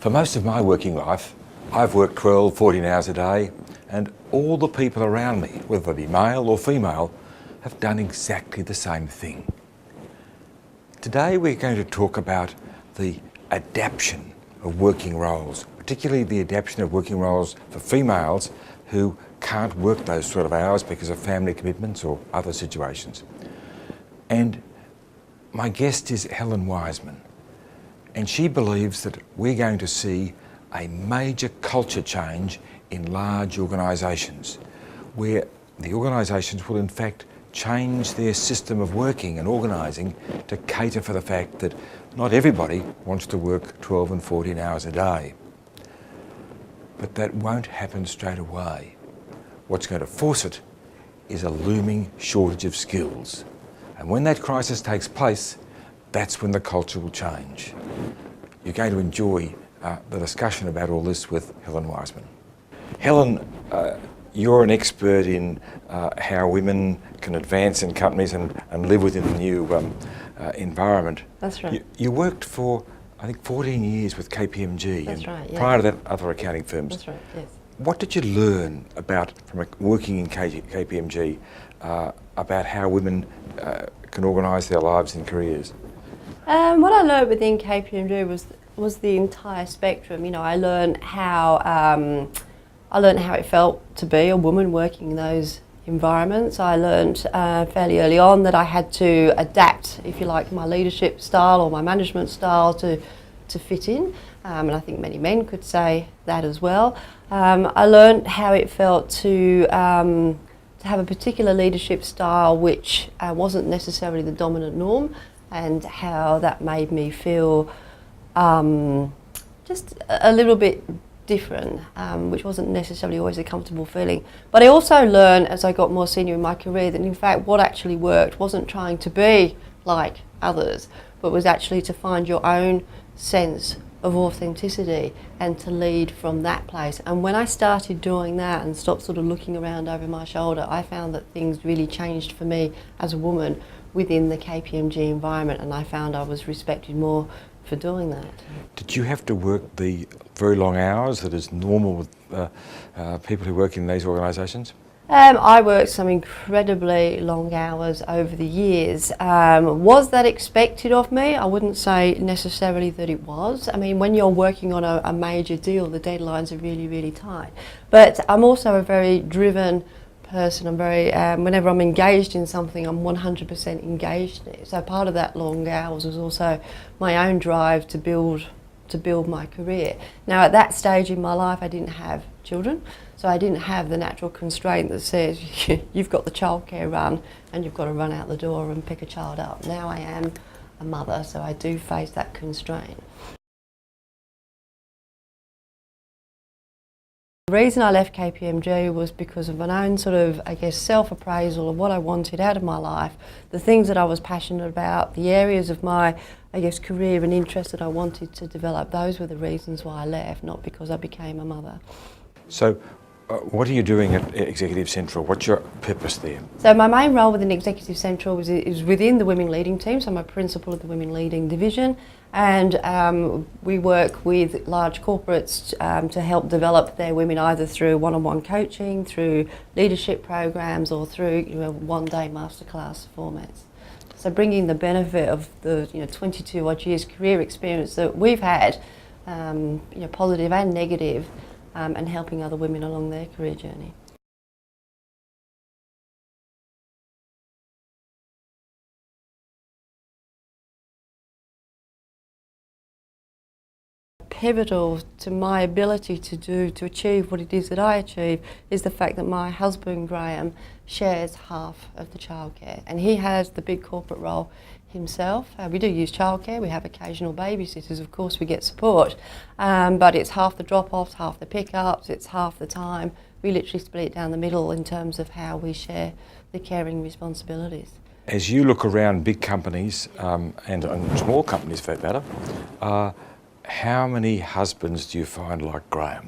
For most of my working life, I've worked 12, 14 hours a day, and all the people around me, whether they be male or female, have done exactly the same thing. Today we're going to talk about the adaptation of working roles, particularly the adaptation of working roles for females who can't work those sort of hours because of family commitments or other situations. And my guest is Helen Wiseman, and she believes that we're going to see a major culture change in large organisations, where the organisations will in fact change their system of working and organising to cater for the fact that not everybody wants to work 12 and 14 hours a day. But that won't happen straight away. What's going to force it is a looming shortage of skills. And when that crisis takes place, that's when the culture will change. You're going to enjoy the discussion about all this with Helen Wiseman. Helen, you're an expert in how women can advance in companies and live within the new environment. That's right. You worked for, I think, 14 years with KPMG. That's right, yeah. Prior to that, other accounting firms. That's right, yes. What did you learn about, from working in KPMG, about how women can organise their lives and careers? What I learned within KPMG was the entire spectrum. You know, I learned how it felt to be a woman working in those environments. I learned fairly early on that I had to adapt, if you like, my leadership style or my management style to fit in. And I think many men could say that as well. I learned how it felt to have a particular leadership style which wasn't necessarily the dominant norm, and how that made me feel just a little bit different, which wasn't necessarily always a comfortable feeling. But I also learned as I got more senior in my career that in fact what actually worked wasn't trying to be like others, but was actually to find your own sense of authenticity and to lead from that place. And when I started doing that and stopped sort of looking around over my shoulder, I found that things really changed for me as a woman within the KPMG environment, and I found I was respected more for doing that. Did you have to work the very long hours that is normal with people who work in these organisations? I worked some incredibly long hours over the years. Was that expected of me? I wouldn't say necessarily that it was. I mean, when you're working on a major deal, the deadlines are really, really tight. But I'm also a very driven person. I'm very, whenever I'm engaged in something, I'm 100% engaged in it. So part of that long hours was also my own drive to build my career. Now at that stage in my life I didn't have children, so I didn't have the natural constraint that says you've got the childcare run and you've got to run out the door and pick a child up. Now I am a mother, so I do face that constraint. The reason I left KPMG was because of my own sort of, I guess, self-appraisal of what I wanted out of my life, the things that I was passionate about, the areas of my, I guess, career and interest that I wanted to develop. Those were the reasons why I left, not because I became a mother. So what are you doing at Executive Central? What's your purpose there? So my main role within Executive Central is within the Women Leading team, so I'm a principal of the Women Leading division, and we work with large corporates to help develop their women either through one-on-one coaching, through leadership programs, or through one-day masterclass formats. So bringing the benefit of the 22 odd years career experience that we've had, positive and negative, and helping other women along their career journey. Pivotal to my ability to achieve what it is that I achieve is the fact that my husband Graham shares half of the childcare, and he has the big corporate role himself. We do use childcare, we have occasional babysitters, of course we get support, but it's half the drop-offs, half the pick-ups, it's half the time. We literally split it down the middle in terms of how we share the caring responsibilities. As you look around big companies and small companies for that matter, how many husbands do you find like Graham?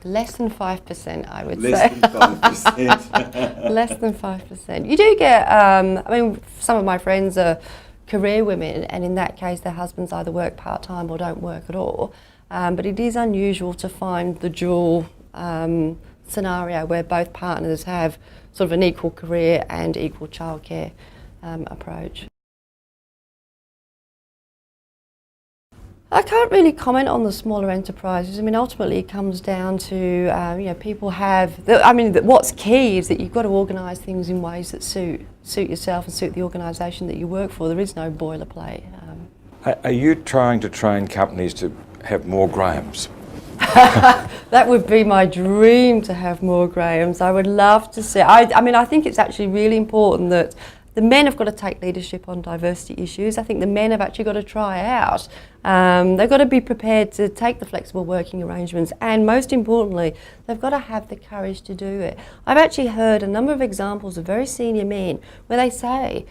Less than 5%, I would Less say. than 5%. Less than 5%. You do get, I mean, some of my friends are career women, and in that case their husbands either work part-time or don't work at all. But it is unusual to find the dual scenario where both partners have sort of an equal career and equal childcare approach. I can't really comment on the smaller enterprises. I mean, ultimately it comes down to, you know, people have, what's key is that you've got to organise things in ways that suit yourself and suit the organisation that you work for. There is no boilerplate. Are you trying to train companies to have more Grahams? That would be my dream, to have more Grahams. I would love to see. I think it's actually really important that the men have got to take leadership on diversity issues. I think the men have actually got to try out. They've got to be prepared to take the flexible working arrangements, and most importantly, they've got to have the courage to do it. I've actually heard a number of examples of very senior men where they say,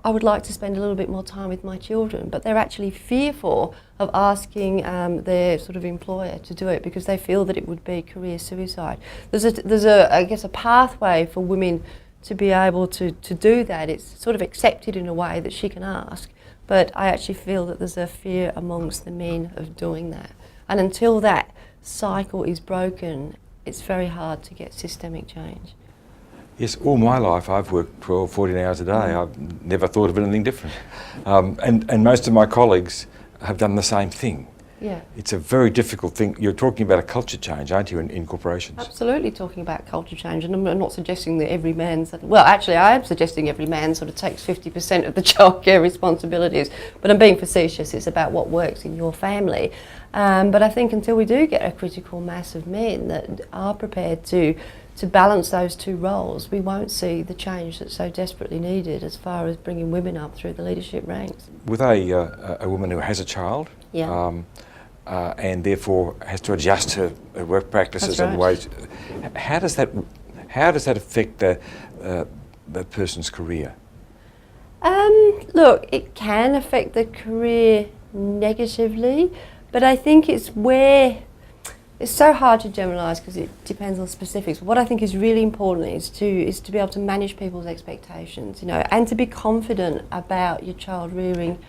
I would like to spend a little bit more time with my children, but they're actually fearful of asking their sort of employer to do it because they feel that it would be career suicide. There's a pathway for women to be able to do that. It's sort of accepted in a way that she can ask, but I actually feel that there's a fear amongst the men of doing that. And until that cycle is broken, it's very hard to get systemic change. Yes, all my life I've worked 12, 14 hours a day. I've never thought of anything different. And most of my colleagues have done the same thing. Yeah. It's a very difficult thing. You're talking about a culture change, aren't you, in corporations? Absolutely talking about culture change, and I'm not suggesting that every man, well actually I am suggesting every man sort of takes 50% of the childcare responsibilities, but I'm being facetious. It's about what works in your family. But I think until we do get a critical mass of men that are prepared to balance those two roles, we won't see the change that's so desperately needed as far as bringing women up through the leadership ranks. With a woman who has a child, yeah. And therefore has to adjust her work practices That's and right. ways, how does that affect the person's career? Look, it can affect the career negatively, but I think it's so hard to generalise because it depends on specifics. What I think is really important is to be able to manage people's expectations, you know, and to be confident about your child rearing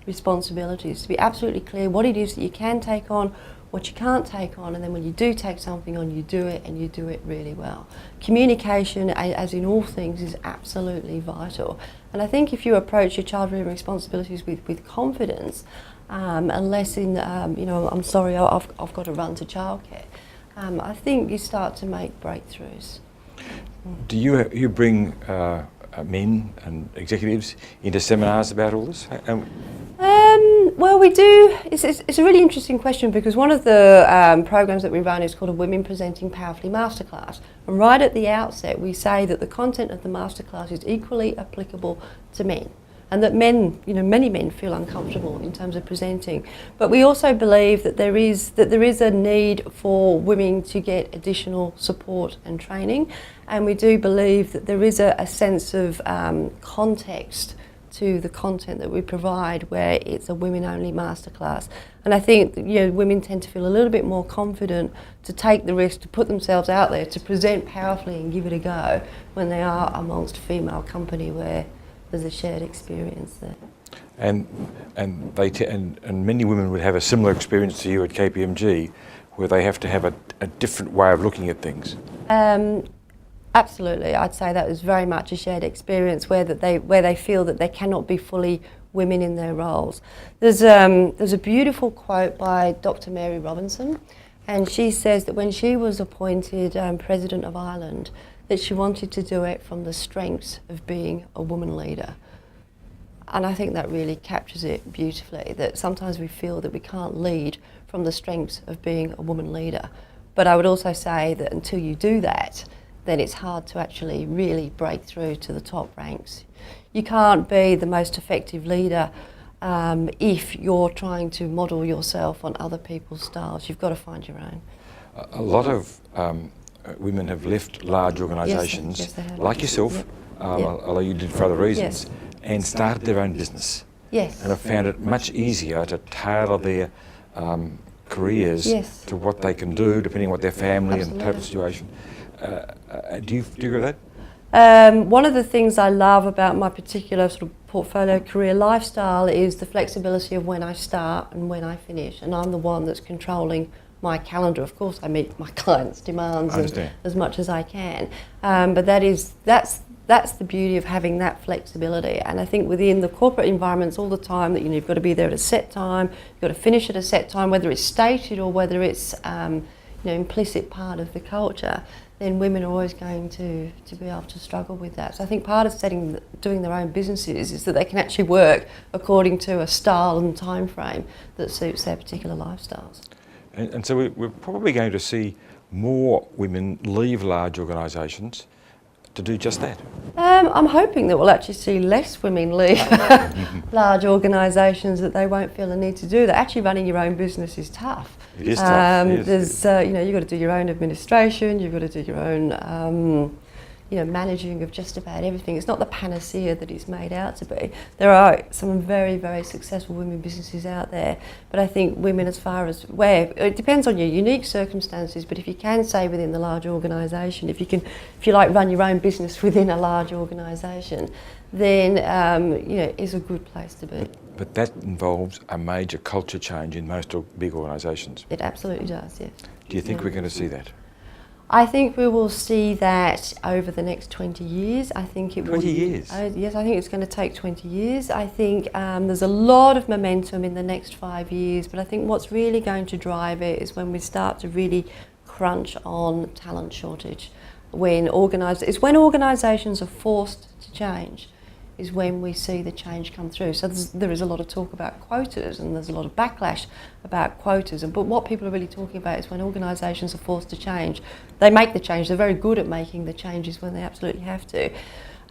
responsibilities, to be absolutely clear what it is that you can take on, what you can't take on, and then when you do take something on, you do it, and you do it really well. Communication, as in all things, is absolutely vital. And I think if you approach your child rearing responsibilities with confidence, unless in, you know, I'm sorry, I've got to run to childcare, I think you start to make breakthroughs. Do you bring men and executives into seminars about all this? Well, we do. It's a really interesting question because one of the programs that we run is called a Women Presenting Powerfully Masterclass. And right at the outset, we say that the content of the masterclass is equally applicable to men. And that men, you know, many men feel uncomfortable in terms of presenting. But we also believe that there is a need for women to get additional support and training. And we do believe that there is a sense of context to the content that we provide where it's a women-only masterclass. And I think, you know, women tend to feel a little bit more confident to take the risk, to put themselves out there, to present powerfully and give it a go when they are amongst a female company where there's a shared experience there. And many women would have a similar experience to you at KPMG, where they have to have a different way of looking at things. Absolutely, I'd say that was very much a shared experience where they feel that they cannot be fully women in their roles. There's a beautiful quote by Dr. Mary Robinson, and she says that when she was appointed President of Ireland, that she wanted to do it from the strengths of being a woman leader. And I think that really captures it beautifully, that sometimes we feel that we can't lead from the strengths of being a woman leader. But I would also say that until you do that, then it's hard to actually really break through to the top ranks. You can't be the most effective leader if you're trying to model yourself on other people's styles. You've got to find your own. A lot of women have left large organisations, yes, they have. like yourself, Yep. although you did for other reasons, Yes. and started their own business. Yes. And have found it much easier to tailor their careers Yes. to what they can do, depending on what their family and Absolutely. total situation. Do you agree with that? One of the things I love about my particular sort of portfolio career lifestyle is the flexibility of when I start and when I finish, and I'm the one that's controlling my calendar. Of course, I meet my clients' demands as much as I can, but that's the beauty of having that flexibility. And I think within the corporate environments all the time that you've got to be there at a set time, you've got to finish at a set time, whether it's stated or whether it's implicit part of the culture, then women are always going to be able to struggle with that. So I think part of doing their own businesses is that they can actually work according to a style and time frame that suits their particular lifestyles. And so we're probably going to see more women leave large organisations to do just that. I'm hoping that we'll actually see less women leave large organisations, that they won't feel the need to do that. Actually, running your own business is tough. It is tough. There's, you've got to do your own administration. You've got to do your own, managing of just about everything. It's not the panacea that it's made out to be. There are some very, very successful women businesses out there, but I think women, as far as where it depends on your unique circumstances. But if you can say within the large organisation, if you like run your own business within a large organisation, then is a good place to be. But that involves a major culture change in most big organisations. It absolutely does, yes. Do you think we're going to see that? I think we will see that over the next 20 years. I think it 20 years? Yes, I think it's going to take 20 years. I think there's a lot of momentum in the next 5 years, but I think what's really going to drive it is when we start to really crunch on talent shortage. When organisations are forced to change is when we see the change come through. So there is a lot of talk about quotas, and there's a lot of backlash about quotas. But what people are really talking about is when organisations are forced to change, they make the change. They're very good at making the changes when they absolutely have to.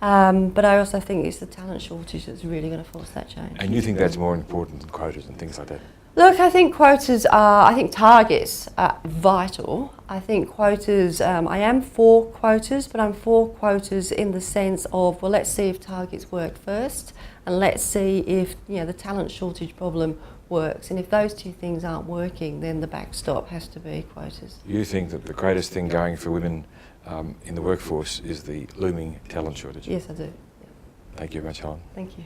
But I also think it's the talent shortage that's really going to force that change. And you think that's more important than quotas and things like that? Look, I think targets are vital. I think quotas, I am for quotas, but I'm for quotas in the sense of, well, let's see if targets work first, and let's see if the talent shortage problem works. And if those two things aren't working, then the backstop has to be quotas. You think that the greatest thing going for women in the workforce is the looming talent shortage? Yes, I do. Yeah. Thank you very much, Helen. Thank you.